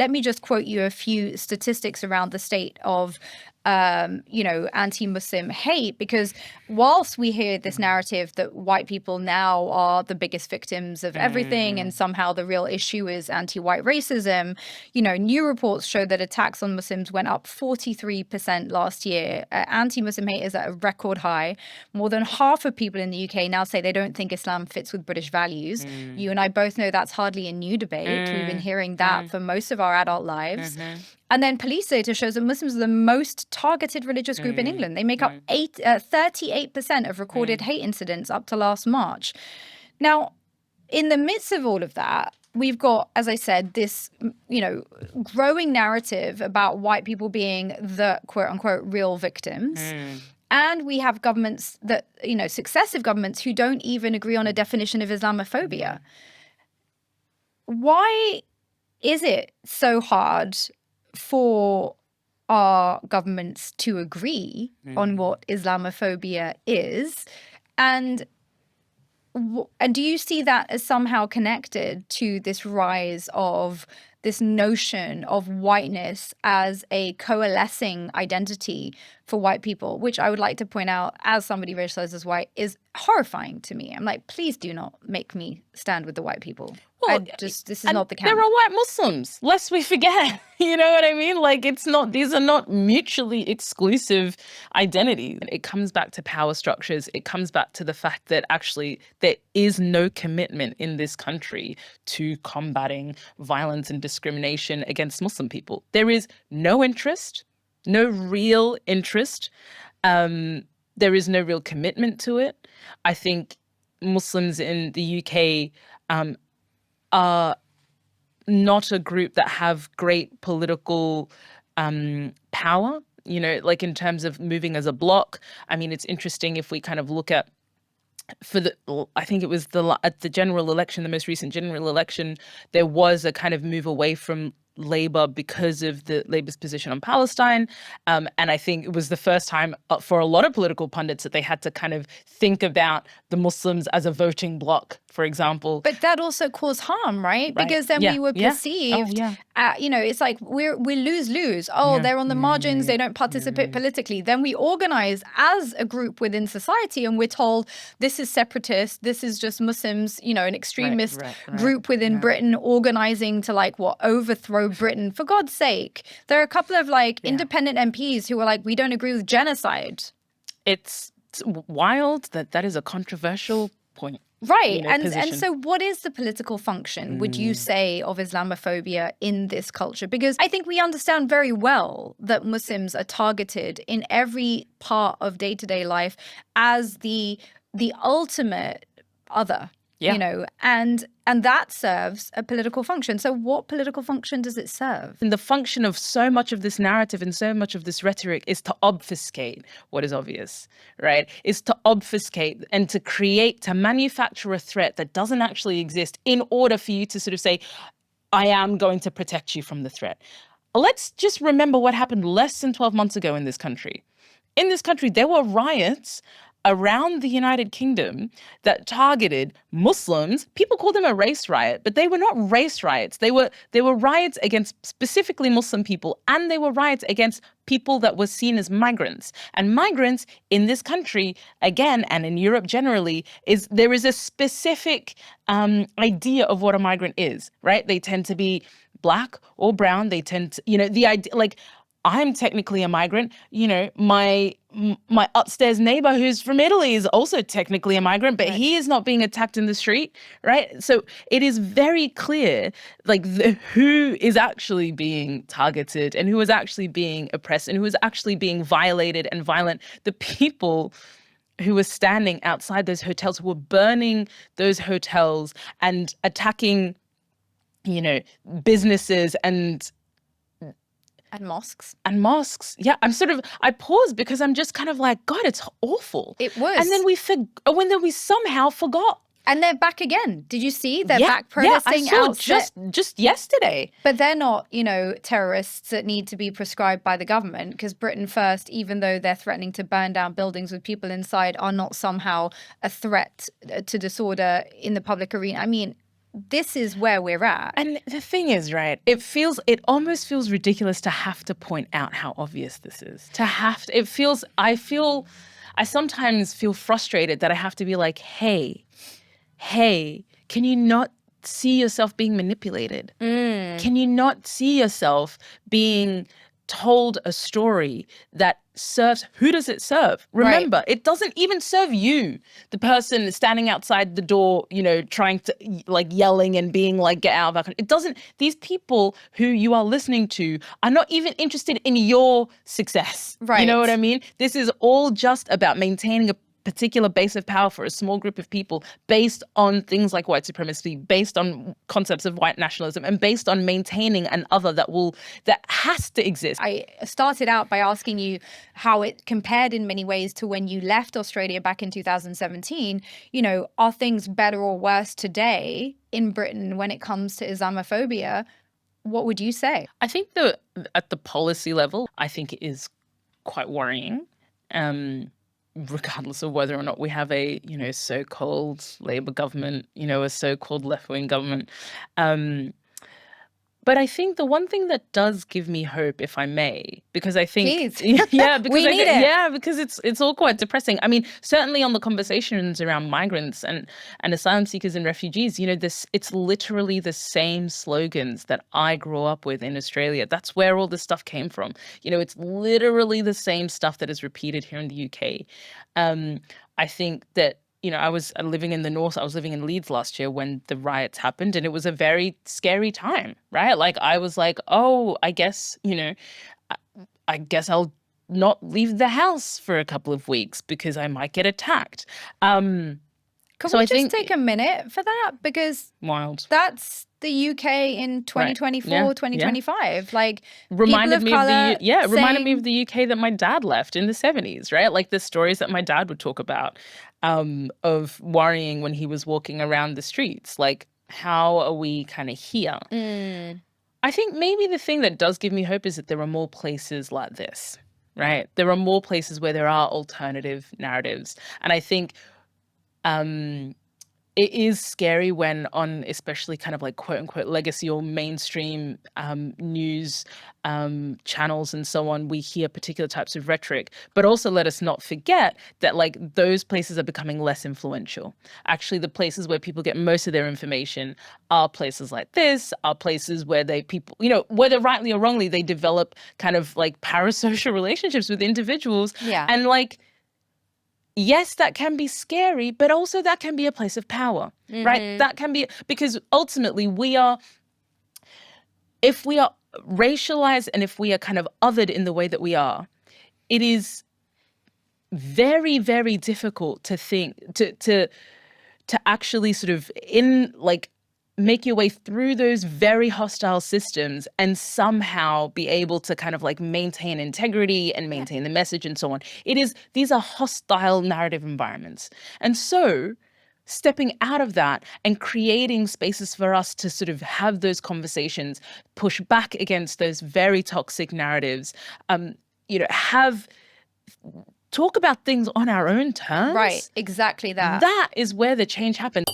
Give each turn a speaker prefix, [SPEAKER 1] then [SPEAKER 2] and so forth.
[SPEAKER 1] Let me just quote you a few statistics around the state of anti-Muslim hate, because whilst we hear this narrative that white people now are the biggest victims of everything and somehow the real issue is anti-white racism, new reports show that attacks on Muslims went up 43% last year. Anti-Muslim hate is at a record high. More than half of people in the UK now say they don't think Islam fits with British values. You and I both know that's hardly a new debate. We've been hearing that for most of our adult lives. And then police data shows that Muslims are the most targeted religious group in England. They make up 38% of recorded hate incidents up to last March. Now, in the midst of all of that, we've got, as I said, this, growing narrative about white people being the quote unquote real victims. And we have governments that, successive governments who don't even agree on a definition of Islamophobia. Why is it so hard for our governments to agree on what Islamophobia is? And do you see that as somehow connected to this rise of this notion of whiteness as a coalescing identity for white people, which I would like to point out, as somebody racialized as white, is horrifying to me. I'm like, please do not make me stand with the white people. Well, this is not the camp.
[SPEAKER 2] There are white Muslims, lest we forget. You know what I mean? Like, these are not mutually exclusive identities. It comes back to power structures. It comes back to the fact that actually there is no commitment in this country to combating violence and discrimination against Muslim people. There is no interest, no real interest. There is no real commitment to it. I think Muslims in the UK are not a group that have great political power, like in terms of moving as a bloc. I mean, it's interesting if we kind of look at, I think it was at the general election, the most recent general election, there was a kind of move away from Labour because of Labour's position on Palestine. And I think it was the first time for a lot of political pundits that they had to kind of think about the Muslims as a voting bloc, for example.
[SPEAKER 1] But that also caused harm, right? Because then we were perceived, it's like we lose-lose. They're on the margins, they don't participate politically. Then we organize as a group within society and we're told this is separatist, this is just Muslims, an extremist group within Britain organizing to overthrow Britain. For God's sake, there are a couple of independent MPs who are like, we don't agree with genocide.
[SPEAKER 2] It's wild that is a controversial point.
[SPEAKER 1] Right. And so what is the political function, would you say, of Islamophobia in this culture? Because I think we understand very well that Muslims are targeted in every part of day-to-day life as the ultimate other. And that serves a political function. So what political function does it serve?
[SPEAKER 2] And the function of so much of this narrative and so much of this rhetoric is to obfuscate what is obvious, right? Is to obfuscate and to manufacture a threat that doesn't actually exist in order for you to sort of say, I am going to protect you from the threat. Let's just remember what happened less than 12 months ago in this country. In this country, there were riots around the United Kingdom that targeted Muslims. People call them a race riot, but they were not race riots. They were riots against specifically Muslim people, and they were riots against people that were seen as migrants. And migrants in this country, again, and in Europe generally, there is a specific idea of what a migrant is, right? They tend to be black or brown. They tend to, the idea, I'm technically a migrant. My upstairs neighbor who's from Italy is also technically a migrant, but he is not being attacked in the street, right? So it is very clear, who is actually being targeted and who is actually being oppressed and who is actually being violated and violent. The people who were standing outside those hotels, who were burning those hotels and attacking, businesses and
[SPEAKER 1] mosques.
[SPEAKER 2] And mosques. Yeah, I pause because I'm just kind of like, God, it's awful.
[SPEAKER 1] It was.
[SPEAKER 2] And then we somehow forgot.
[SPEAKER 1] And they're back again. Did you see? They're back protesting
[SPEAKER 2] just yesterday.
[SPEAKER 1] But they're not, terrorists that need to be prescribed by the government, because Britain First, even though they're threatening to burn down buildings with people inside, are not somehow a threat to disorder in the public arena. I mean, this is where we're at.
[SPEAKER 2] And the thing is, right, it almost feels ridiculous to have to point out how obvious this is. I sometimes feel frustrated that I have to be like, hey, can you not see yourself being manipulated? Can you not see yourself being told a story that serves, who does it serve? Remember,
[SPEAKER 1] Right.
[SPEAKER 2] it doesn't even serve you, the person standing outside the door, trying to, like, yelling and being like, get out of our country. It doesn't, these people who you are listening to are not even interested in your success. You know
[SPEAKER 1] Right.
[SPEAKER 2] what I mean? This is all just about maintaining a particular base of power for a small group of people based on things like white supremacy, based on concepts of white nationalism, and based on maintaining an other that has to exist.
[SPEAKER 1] I started out by asking you how it compared in many ways to when you left Australia back in 2017. Are things better or worse today in Britain when it comes to Islamophobia? What would you say?
[SPEAKER 2] I think that at the policy level, I think it is quite worrying. Regardless of whether or not we have a, so-called Labour government, a so-called left-wing government. But I think the one thing that does give me hope, if I may, because I think,
[SPEAKER 1] Please.
[SPEAKER 2] yeah, because
[SPEAKER 1] We need it.
[SPEAKER 2] Yeah, because it's all quite depressing. I mean, certainly on the conversations around migrants and asylum seekers and refugees, it's literally the same slogans that I grew up with in Australia. That's where all this stuff came from. It's literally the same stuff that is repeated here in the UK. I think that, I was living in the north. I was living in Leeds last year when the riots happened, and it was a very scary time, right? Like, I was like, oh, I guess, I guess I'll not leave the house for a couple of weeks because I might get attacked.
[SPEAKER 1] Can we just take a minute for that? Because
[SPEAKER 2] wild.
[SPEAKER 1] That's the UK in 2024,
[SPEAKER 2] Right. Yeah.
[SPEAKER 1] 2025. Like,
[SPEAKER 2] reminded
[SPEAKER 1] people of color,
[SPEAKER 2] reminded me of the UK that my dad left in the 70s, right? Like the stories that my dad would talk about of worrying when he was walking around the streets. Like, how are we kind of here? I think maybe the thing that does give me hope is that there are more places like this, right? There are more places where there are alternative narratives. And I think it is scary when on especially kind of like quote unquote legacy or mainstream news channels and so on, we hear particular types of rhetoric. But also let us not forget that like those places are becoming less influential. Actually, the places where people get most of their information are places like this, are places where whether rightly or wrongly, they develop kind of like parasocial relationships with individuals.
[SPEAKER 1] Yeah.
[SPEAKER 2] And like, yes, that can be scary, but also that can be a place of power, right? That can be, because ultimately if we are racialized and if we are kind of othered in the way that we are, it is very, very difficult to think, to actually sort of make your way through those very hostile systems and somehow be able to kind of like maintain integrity and maintain the message and so on. These are hostile narrative environments. And so stepping out of that and creating spaces for us to sort of have those conversations, push back against those very toxic narratives, talk about things on our own terms.
[SPEAKER 1] Right, exactly that.
[SPEAKER 2] That is where the change happens.